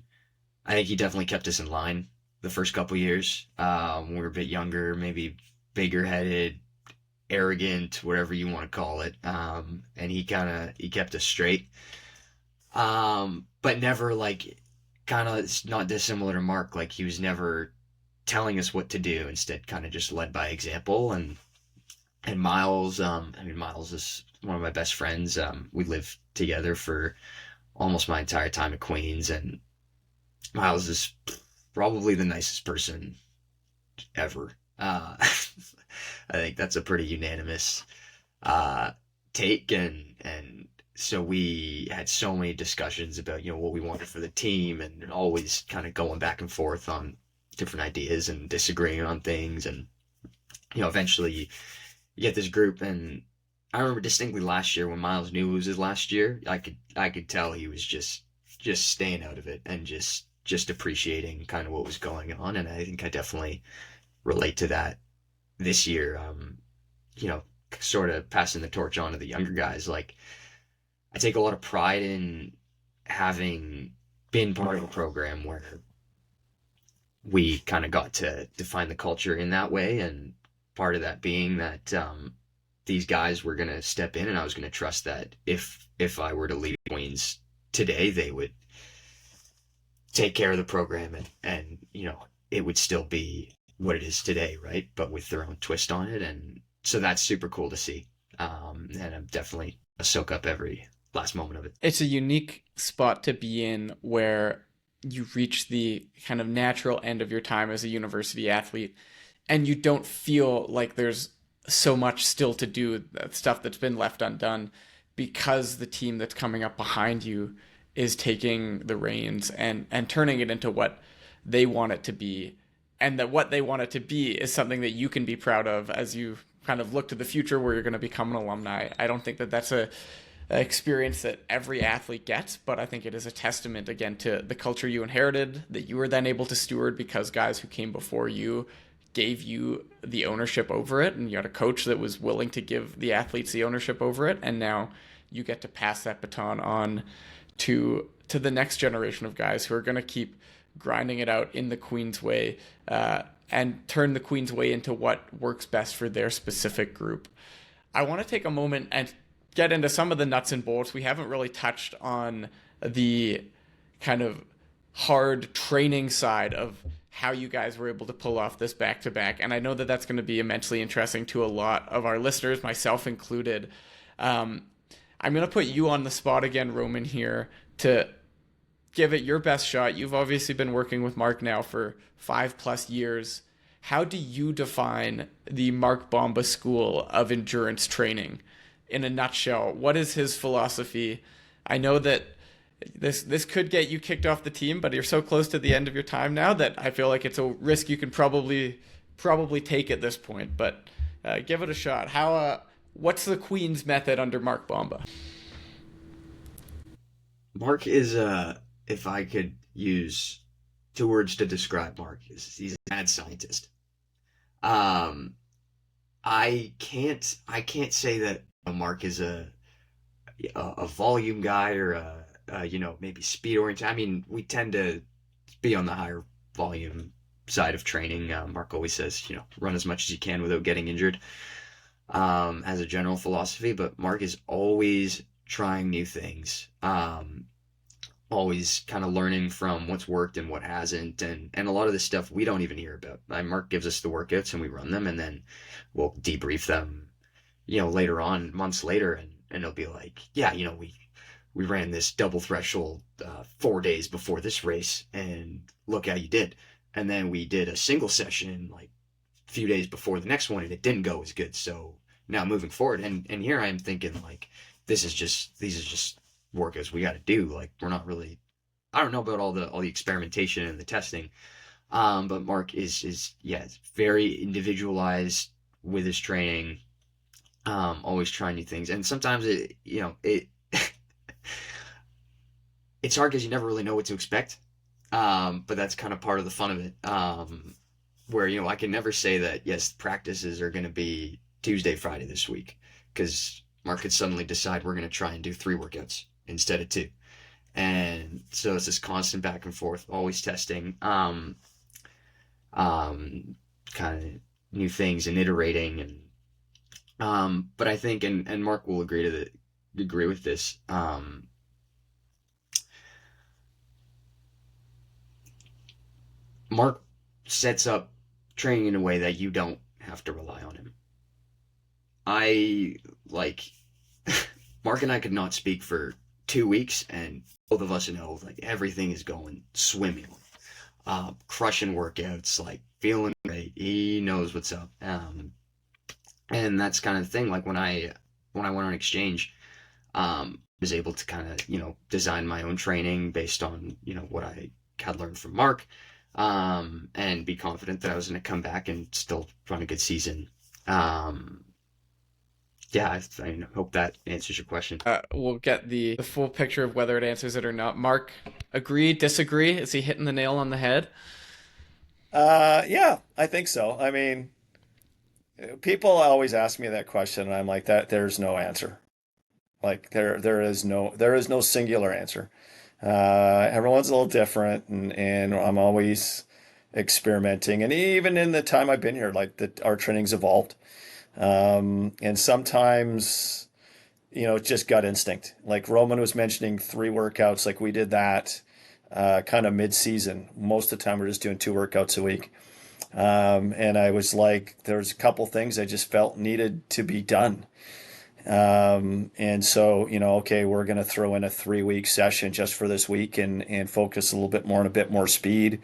B: I think he definitely kept us in line the first couple of years. When we were a bit younger, maybe bigger headed, arrogant, whatever you want to call it. And he kept us straight. But never kind of not dissimilar to Mark. Like, he was never telling us what to do. Instead, kind of just led by example. And Miles, Miles is one of my best friends. We lived together for almost my entire time at Queens, and Miles is probably the nicest person ever. I think that's a pretty unanimous take, and so we had so many discussions about what we wanted for the team, and always kind of going back and forth on different ideas and disagreeing on things, and eventually you get this group. And I remember distinctly last year when Miles knew it was his last year, I could tell he was just staying out of it and just appreciating kind of what was going on. And I think I definitely relate to that this year. Sort of passing the torch on to the younger guys. Like, I take a lot of pride in having been part of a program where we kind of got to define the culture in that way, and part of that being that these guys were going to step in, and I was going to trust that if I were to leave Queens today, they would take care of the program, and it would still be what it is today, right? But with their own twist on it. And so that's super cool to see. And I'm definitely a soak up every last moment of it.
A: It's a unique spot to be in, where you reach the kind of natural end of your time as a university athlete, and you don't feel like there's so much still to do, stuff that's been left undone, because the team that's coming up behind you is taking the reins and turning it into what they want it to be. And that what they want it to be is something that you can be proud of as you kind of look to the future where you're going to become an alumni. I don't think that that's an experience that every athlete gets, but I think it is a testament, again, to the culture you inherited, that you were then able to steward because guys who came before you gave you the ownership over it, and you had a coach that was willing to give the athletes the ownership over it, and now you get to pass that baton on to the next generation of guys who are going to keep grinding it out in the Queen's way, and turn the Queen's way into what works best for their specific group. I want to take a moment and get into some of the nuts and bolts. We haven't really touched on the kind of hard training side of how you guys were able to pull off this back-to-back. And I know that that's going to be immensely interesting to a lot of our listeners, myself included. I'm going to put you on the spot again, Roman, here to give it your best shot. You've obviously been working with Mark now for 5+ years. How do you define the Mark Bomba School of Endurance Training in a nutshell? What is his philosophy? I know that this could get you kicked off the team, but you're so close to the end of your time now that I feel like it's a risk you can probably take at this point. But give it a shot. What's the Queen's method under Mark Bomba?
B: Mark is if I could use 2 words to describe Mark, he's a mad scientist. I can't say that Mark is a volume guy or maybe speed oriented. I mean, we tend to be on the higher volume side of training. Mark always says, run as much as you can without getting injured, as a general philosophy. But Mark is always trying new things, always kind of learning from what's worked and what hasn't, and a lot of this stuff we don't even hear about. Mark gives us the workouts and we run them, and then we'll debrief them, later on, months later, and it'll be like, yeah, we ran this double threshold 4 days before this race, and look how you did. And then we did a single session like a few days before the next one, and it didn't go as good. So now moving forward, and here I am thinking like, these is just workouts we got to do. Like, we're not really, I don't know about all the experimentation and the testing, but Mark is very individualized with his training, always trying new things. And sometimes it it's hard because you never really know what to expect, but that's kind of part of the fun of it, where I can never say that yes, practices are going to be Tuesday, Friday this week, because Mark could suddenly decide we're going to try and do 3 workouts instead of 2. And so it's this constant back and forth, always testing, kind of new things and iterating. But I think, and Mark will agree with this, Mark sets up training in a way that you don't have to rely on him. Mark and I could not speak for 2 weeks, and both of us know like everything is going swimmingly, crushing workouts, like feeling great. He knows what's up, and that's kind of the thing. Like when I went on exchange, I was able to kind of design my own training based on what I had learned from Mark, and be confident that I was going to come back and still run a good season. I hope that answers your question.
A: We'll get the full picture of whether it answers it or not. Mark, agree, disagree? Is he hitting the nail on the head?
C: Yeah, I think so. I mean, people always ask me that question, and I'm like, there's no answer. Like there is no singular answer. Everyone's a little different, and I'm always experimenting. And even in the time I've been here, like our training's evolved. And sometimes, it's just gut instinct. Like Roman was mentioning 3 workouts, like we did that kind of mid-season. Most of the time we're just doing 2 workouts a week. And I was like, there's a couple things I just felt needed to be done. And so, okay, we're going to throw in a 3-week session just for this week and focus a little bit more on a bit more speed.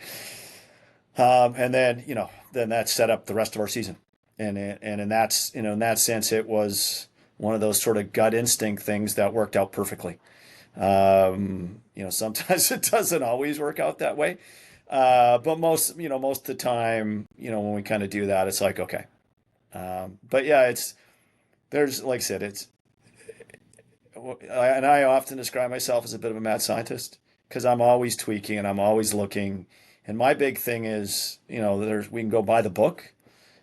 C: And then that set up the rest of our season. And in that sense, it was one of those sort of gut instinct things that worked out perfectly. Sometimes it doesn't always work out that way. But most of the time, when we kind of do that, it's like, okay. But yeah, there's, like I said, and I often describe myself as a bit of a mad scientist because I'm always tweaking and I'm always looking. And my big thing is, we can go buy the book.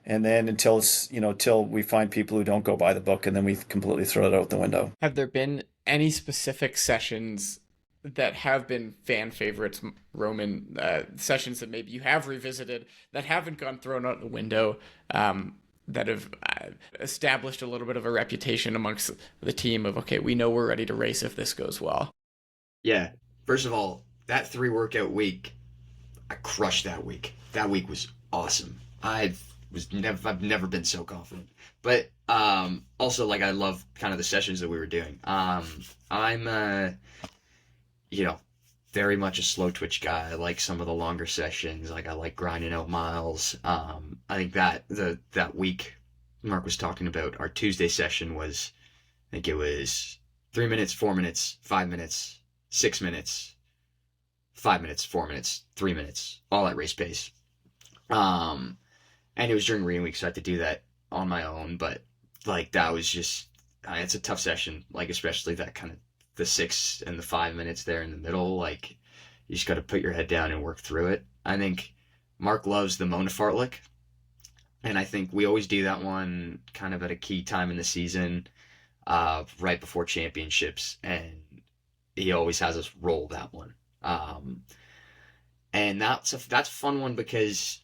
C: And then until we find people who don't go by the book, and then we completely throw it out the window.
A: Have there been any specific sessions that have been fan favorites, Roman, sessions that maybe you have revisited that haven't gone thrown out the window, that have established a little bit of a reputation amongst the team of, okay, we know we're ready to race if this goes well?
B: Yeah. First of all, that 3 workout week, I crushed that week. That week was awesome. I've never been so confident. But also like I love kind of the sessions that we were doing. I'm you know, very much a slow twitch guy. I like some of the longer sessions. Like I like grinding out miles. I think that week Mark was talking about, our Tuesday session was, I think it was 3 minutes, 4 minutes, 5 minutes, 6 minutes, 5 minutes, 4 minutes, 3 minutes, all at race pace. Um, and it was during reading week, so I had to do that on my own. But like that was just, it's a tough session. Like especially that kind of the 6 and the 5 minutes there in the middle. Like you just got to put your head down and work through it. I think Mark loves the Mona Fartlek, and I think we always do that one kind of at a key time in the season, right before championships, and he always has us roll that one. Um, and that's a fun one because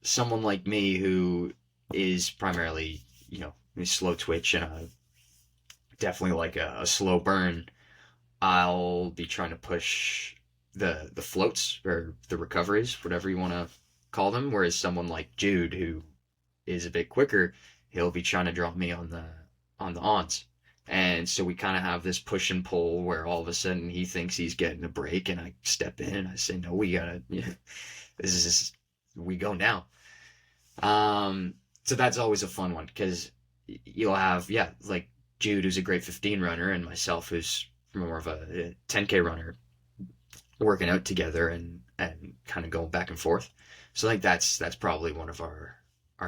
B: someone like me who is primarily, a slow twitch and definitely like a slow burn, I'll be trying to push the floats or the recoveries, whatever you want to call them. Whereas someone like Jude, who is a bit quicker, he'll be trying to drop me on the ons. And so we kind of have this push and pull where all of a sudden he thinks he's getting a break, and I step in and I say, no, we gotta, this is we go now. So that's always a fun one because you'll have, yeah, like Jude, who's a great 15 runner, and myself, who's more of a 10K runner, working out together and kind of going back and forth. So I think that's probably one of our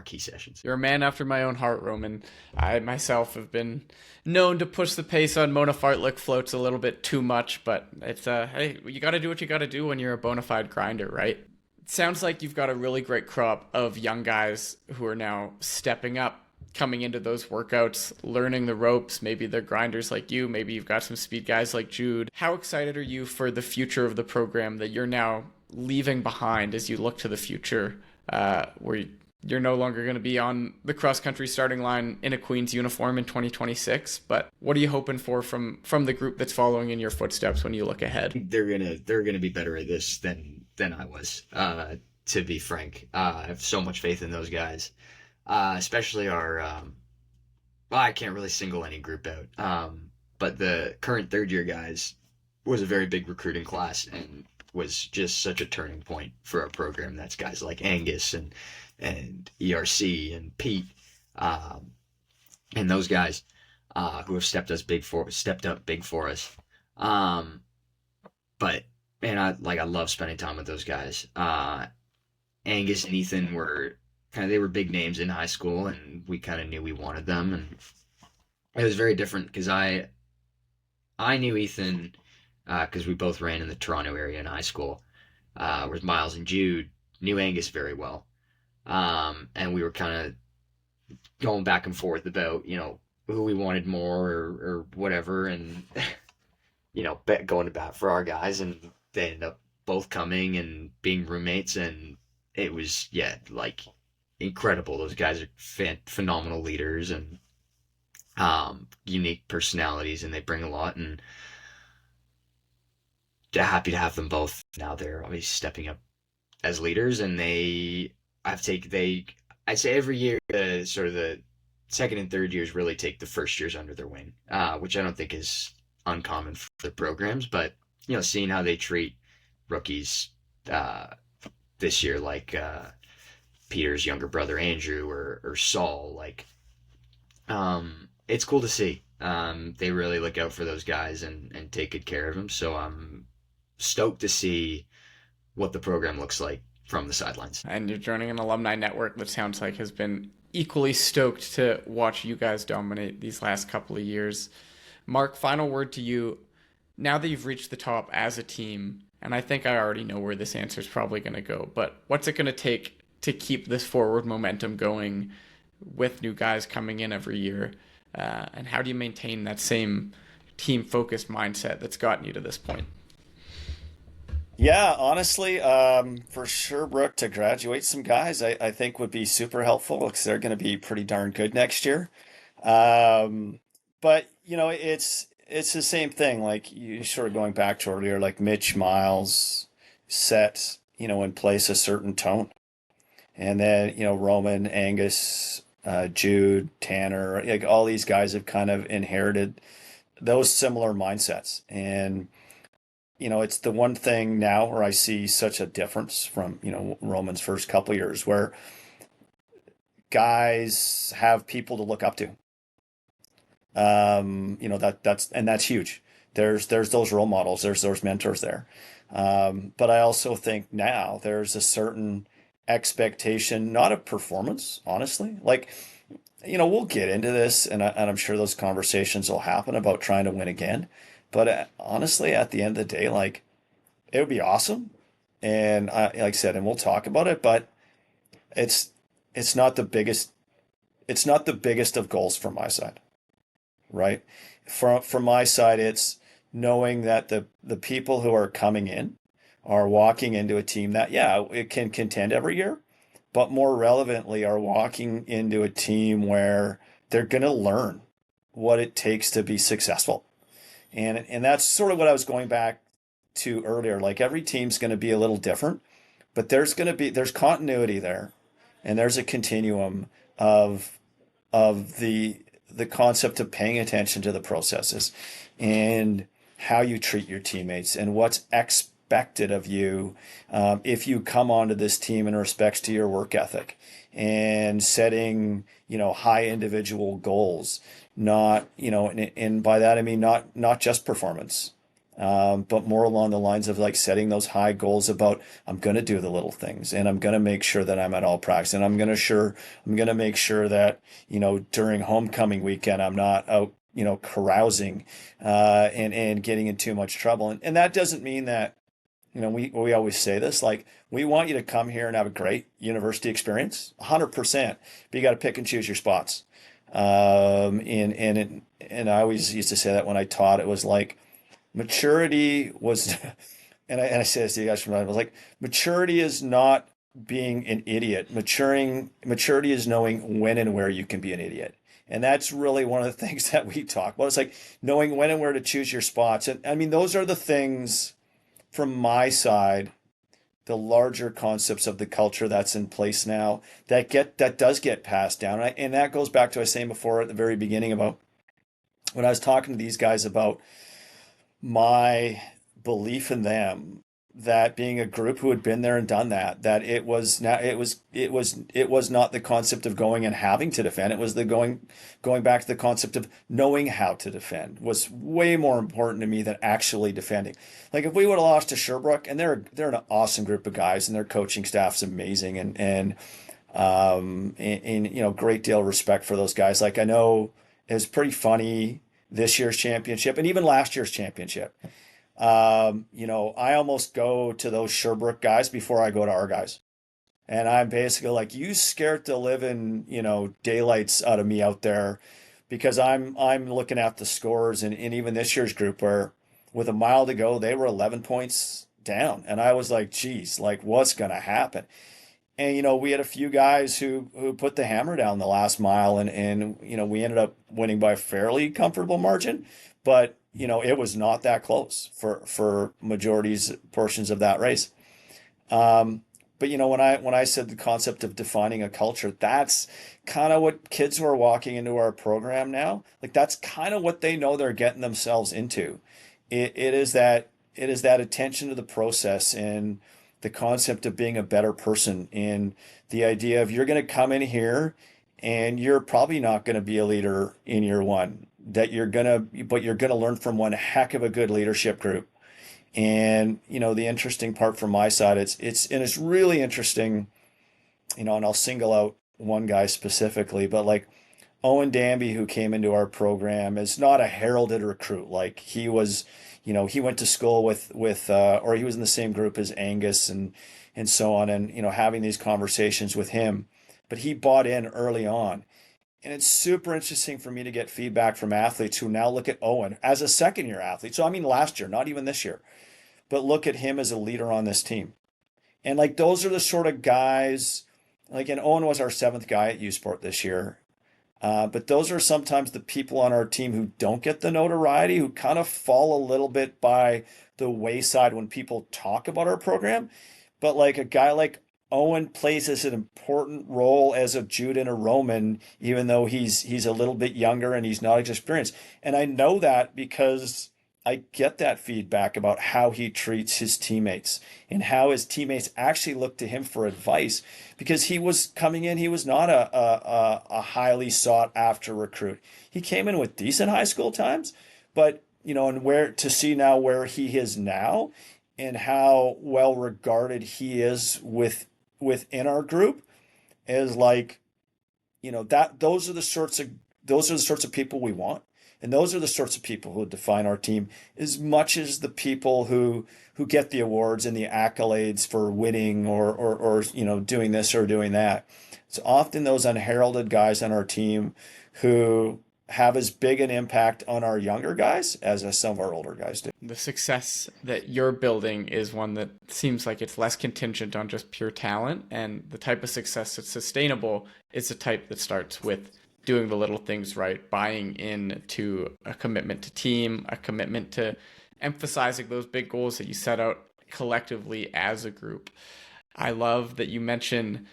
B: key sessions.
A: You're a man after my own heart, Roman. I myself have been known to push the pace on Mona Fartlek floats a little bit too much, but it's hey, you got to do what you got to do when you're a bona fide grinder, right? It sounds like you've got a really great crop of young guys who are now stepping up, coming into those workouts, learning the ropes. Maybe they're grinders like you. Maybe you've got some speed guys like Jude. How excited are you for the future of the program that you're now leaving behind as you look to the future, where you're no longer going to be on the cross country starting line in a Queen's uniform in 2026? But what are you hoping for from the group that's following in your footsteps when you look ahead?
B: They're gonna be better at this than I was. To be frank, I have so much faith in those guys, especially our. Well, I can't really single any group out, but the current third year guys was a very big recruiting class and was just such a turning point for our program. That's guys like Angus and ERC and Pete, and those guys who have stepped up big for us. But man, I love spending time with those guys. Angus and Ethan they were big names in high school, and we kind of knew we wanted them, and it was very different because I knew Ethan because we both ran in the Toronto area in high school. Whereas Miles and Jude knew Angus very well. And we were kind of going back and forth about, who we wanted more or whatever, and, going to bat for our guys, and they ended up both coming and being roommates, and it was, yeah, like, incredible. Those guys are phenomenal leaders and unique personalities, and they bring a lot, and happy to have them both. Now they're obviously stepping up as leaders, and I'd say every year, sort of the second and third years really take the first years under their wing, which I don't think is uncommon for the programs. But seeing how they treat rookies this year, like Peter's younger brother Andrew or Saul, like it's cool to see. They really look out for those guys and take good care of them. So I'm stoked to see what the program looks like from the sidelines.
A: And you're joining an alumni network that sounds like has been equally stoked to watch you guys dominate these last couple of years. Mark, final word to you. Now that you've reached the top as a team, and I think I already know where this answer is probably going to go, but what's it going to take to keep this forward momentum going with new guys coming in every year? And how do you maintain that same team-focused mindset that's gotten you to this point?
C: Yeah, honestly, for sure, Brooke, to graduate some guys, I think would be super helpful because they're going to be pretty darn good next year. But it's it's the same thing. Like you sort of going back to earlier, like Mitch Miles set, in place a certain tone. And then, Roman, Angus, Jude, Tanner, like all these guys have kind of inherited those similar mindsets. And, it's the one thing now where I see such a difference from, Roman's first couple of years where guys have people to look up to. That's huge. There's those role models, there's those mentors there. But I also think now there's a certain expectation, not of performance, honestly. Like, we'll get into this, and I'm sure those conversations will happen about trying to win again. But honestly, at the end of the day, like, it would be awesome. And like I said, and we'll talk about it, but it's it's not the biggest it's not the biggest of goals from my side, right? From my side, it's knowing that the people who are coming in are walking into a team that, yeah, it can contend every year, but more relevantly, are walking into a team where they're going to learn what it takes to be successful. And that's sort of what I was going back to earlier. Like every team's going to be a little different, but there's continuity there, and there's a continuum of the concept of paying attention to the processes and how you treat your teammates and what's expected of you if you come onto this team in respects to your work ethic and setting high individual goals, not and by that I mean not just performance, but more along the lines of like setting those high goals about I'm going to do the little things and I'm going to make sure that I'm at all practice and I'm going to make sure that during homecoming weekend I'm not out carousing and getting in too much trouble, and that doesn't mean that we always say this, like we want you to come here and have a great university experience 100%, but you got to pick and choose your spots. And I always used to say that when I taught, it was like maturity was, and I say this to you guys from time, I was like, maturity is not being an idiot. Maturity is knowing when and where you can be an idiot. And that's really one of the things that we talk about. It's like knowing when and where to choose your spots. And I mean, those are the things from my side, the larger concepts of the culture that's in place now that does get passed down. And that goes back to what I was saying before at the very beginning about when I was talking to these guys about my belief in them, that being a group who had been there and done that it was not the concept of going and having to defend. It was the going back to the concept of knowing how to defend was way more important to me than actually defending. Like if we would have lost to Sherbrooke, and they're an awesome group of guys and their coaching staff's amazing, and great deal of respect for those guys. Like I know it was pretty funny this year's championship and even last year's championship. I almost go to those Sherbrooke guys before I go to our guys. And I'm basically like, you scared the living, daylights out of me out there because I'm looking at the scores and even this year's group where with a mile to go, they were 11 points down. And I was like, geez, like what's going to happen? And we had a few guys who put the hammer down the last mile, and we ended up winning by a fairly comfortable margin, but it was not that close for majorities portions of that race. But when I said the concept of defining a culture, that's kind of what kids who are walking into our program now, like that's kind of what they know they're getting themselves into. It is that attention to the process and the concept of being a better person, and the idea of you're going to come in here and you're probably not going to be a leader in year one, but you're going to learn from one heck of a good leadership group. And the interesting part from my side, it's really interesting, and I'll single out one guy specifically, but like Owen Danby, who came into our program, is not a heralded recruit. Like he was, he went to school or he was in the same group as Angus and so on, and having these conversations with him, but he bought in early on. And it's super interesting for me to get feedback from athletes who now look at Owen as a second year athlete. So I mean last year, not even this year, but look at him as a leader on this team. And like those are the sort of guys, like, and Owen was our seventh guy at USport this year. But those are sometimes the people on our team who don't get the notoriety, who kind of fall a little bit by the wayside when people talk about our program. But like a guy like Owen plays as an important role as a Jude and a Roman, even though he's a little bit younger and he's not as experienced. And I know that because I get that feedback about how he treats his teammates and how his teammates actually look to him for advice because he was coming in, he was not a highly sought after recruit. He came in with decent high school times, but and where to see now where he is now and how well regarded he is within our group is like, that those are the sorts of people we want. And those are the sorts of people who define our team as much as the people who get the awards and the accolades for winning or doing this or doing that. It's often those unheralded guys on our team who have as big an impact on our younger guys as some of our older guys do.
A: The success that you're building is one that seems like it's less contingent on just pure talent, and the type of success that's sustainable is the type that starts with doing the little things right, buying into a commitment to team, a commitment to emphasizing those big goals that you set out collectively as a group. I love that you mentioned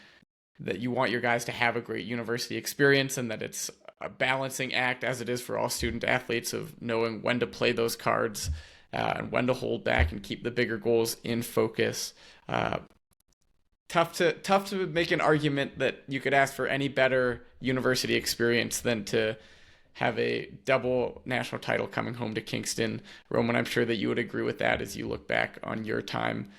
A: that you want your guys to have a great university experience and that it's a balancing act, as it is for all student athletes, of knowing when to play those cards and when to hold back and keep the bigger goals in focus. Tough to make an argument that you could ask for any better university experience than to have a double national title coming home to Kingston. Roman, I'm sure that you would agree with that as you look back on your time.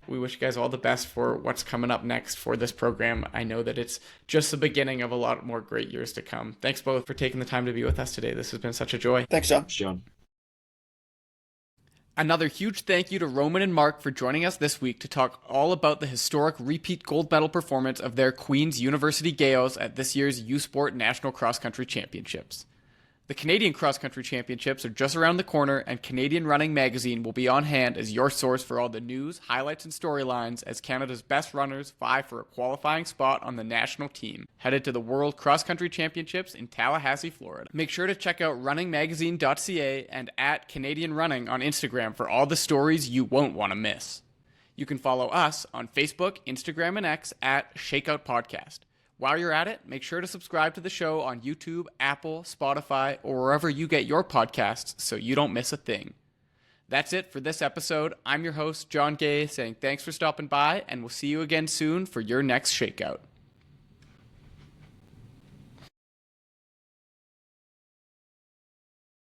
A: We wish you guys all the best for what's coming up next for this program. I know that it's just the beginning of a lot more great years to come. Thanks both for taking the time to be with us today. This has been such a joy.
C: Thanks, John.
B: Thanks, John.
A: Another huge thank you to Roman and Mark for joining us this week to talk all about the historic repeat gold medal performance of their Queen's University Gaels at this year's USports National Cross Country Championships. The Canadian Cross Country Championships are just around the corner, and Canadian Running Magazine will be on hand as your source for all the news, highlights, and storylines as Canada's best runners vie for a qualifying spot on the national team, headed to the World Cross Country Championships in Tallahassee, Florida. Make sure to check out runningmagazine.ca and at Canadian Running on Instagram for all the stories you won't want to miss. You can follow us on Facebook, Instagram, and X at Shakeout Podcast. While you're at it, make sure to subscribe to the show on YouTube, Apple, Spotify, or wherever you get your podcasts so you don't miss a thing. That's it for this episode. I'm your host, John Gay, saying thanks for stopping by, and we'll see you again soon for your next Shakeout.